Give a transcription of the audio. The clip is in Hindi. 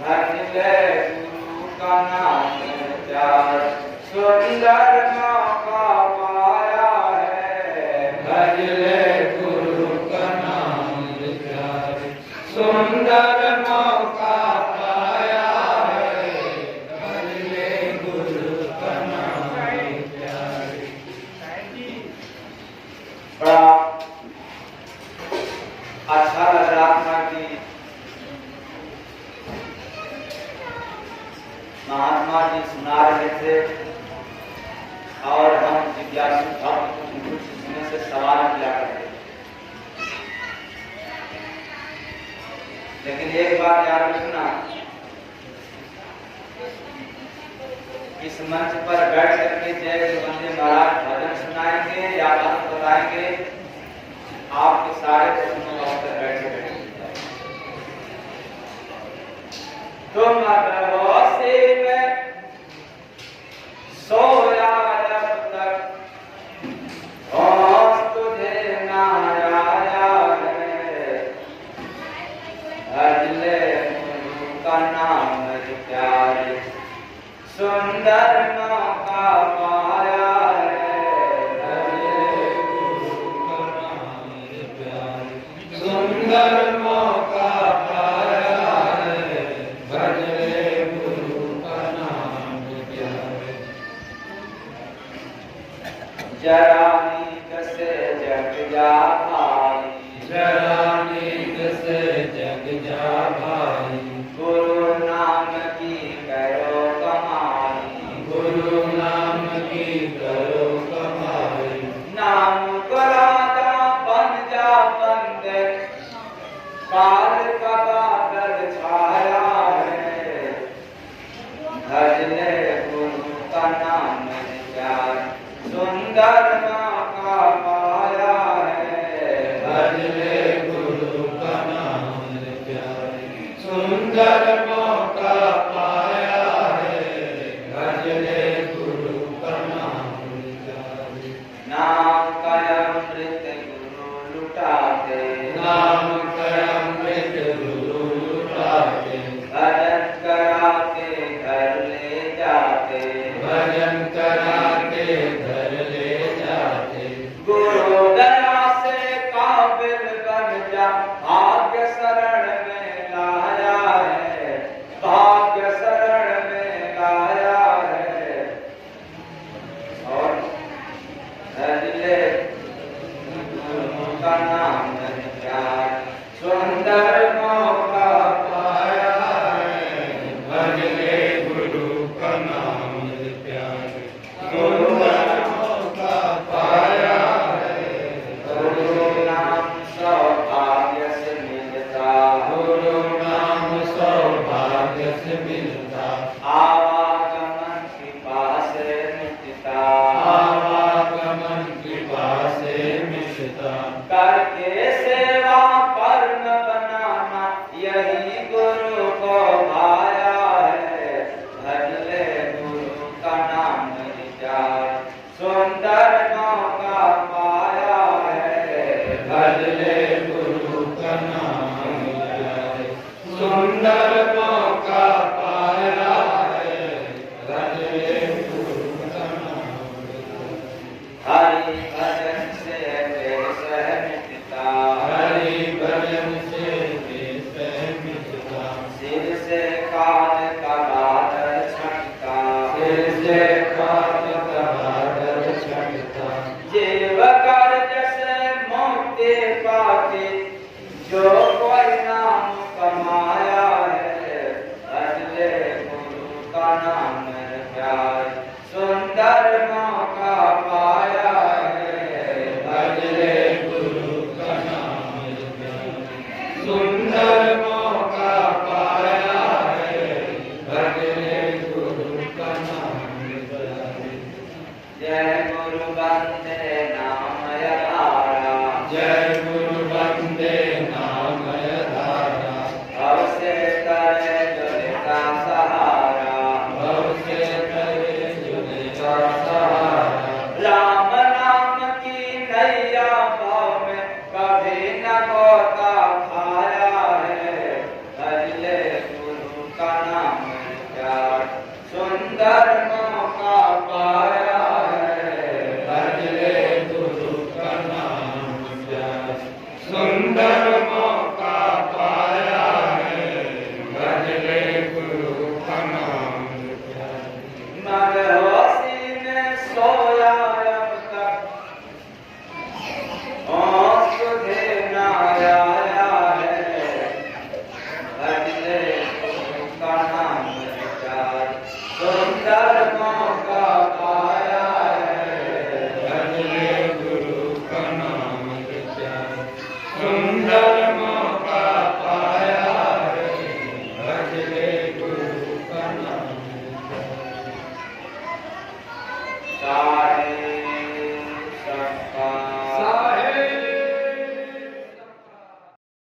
भज ले गुरु का नाम प्यार, सुंदर मौका पाया है। भज ले गुरु का नाम प्यार, सुंदर मौका पाया है। भज ले गुरु का नाम प्यार। बड़ा अच्छा लग रहा था कि महात्मा जी सुना रहे थे और हम जिज्ञासु भक्त कुछ इसमें से सवाल किया करते। लेकिन एक बात याद रखना, इस मंच पर बैठ करके जय गुरुवंदे महाराज भजन सुनाएंगे या बात बताएंगे, आपके सारे प्रश्नों का उत्तर बैठे बैठे तुम भरोसे में सोया जब तक होश तुझे ना आया है। भज ले गुरु का नाम प्यारे, सुंदर मौका पाया है। भज ले गुरु का नाम प्यारे, सुंदर मौका पाया है। भज ले गुरु का नाम प्यारे। जरा नीक से जग जा भाई, जरा नीक से जग जा भाई। गुरु नाम की करो कमाई, गुरु नाम की करो कमाई। नाम को राजा बन जा बंदे, काल का बादल छाया है। भज ले गुरु का नाम प्यार, सुंदर मौका पाया है। भज ले गुरु का नाम प्यारे, सुंदर मौका पाया है। भज ले गुरु का नाम प्यारे। नाम का अमृत गुरु लुटाते, नाम का अमृत गुरु लुटाते। भजन करा के घर ले जाते, भजन करा के घर ले जाते। गुरु दया से काबिल बन जा, भाग्य शरण में लाया है। भाग्य शरण में लाया है। और भज ले गुरु का नाम प्यार, सुंदर मौका पाया है। भज ले गुरु का नाम प्यारे, सुंदर मौका पाया है। गुरु नाम सौभाग्य से मिलता, गुरु नाम सौभाग्य से मिलता। आवागमन कृपा से मिटता, आवागमन कृपा से मिलता। करके सेवा कर्म बनाना, यही गुरु को भाया है। भज ले गुरु का नाम प्यार, सुंदर मौका पाया है। भज ले गुरु का नाम प्यारे, सुंदर मौका पाया है। भज ले गुरु का नाम प्यारे। हरि भजन से देश मिटता, हरि भजन से देश मिटता। सिर से काल का बादल छटता, सिर से काल का बादल छटता। जीव कर्ज से मुक्ति पाके, जो कोई नाम कमाया है। भज ले गुरु का नाम प्यार, सुंदर मौका पाया है। भज ले गुरु का नाम प्यारे, सुंदर मौका पाया है। भज ले गुरु का नाम प्यारे। जय गुरु वंदे नाम आधारा, जय गुरु वंदे नाम आधारा। भव से करे जुलता सहारा, भव से करे जुलता सहारा। राम नाम की नैया भाव में कभी न गोता खाया है। भज ले गुरु सुंदर मौका पाया है, भज ले गुरु का नाम प्यार। सुंदर मौका पाया है, भज ले गुरु का नाम प्यार। मदहोशी में सोया अब तक, सुधे न आया है, भज ले गुरु का नाम प्यार। सुंदर मौका पाया है, भज ले गुरु का नाम प्यार। सुंदर मौका पाया है, भज ले गुरु का नाम प्यार। सारे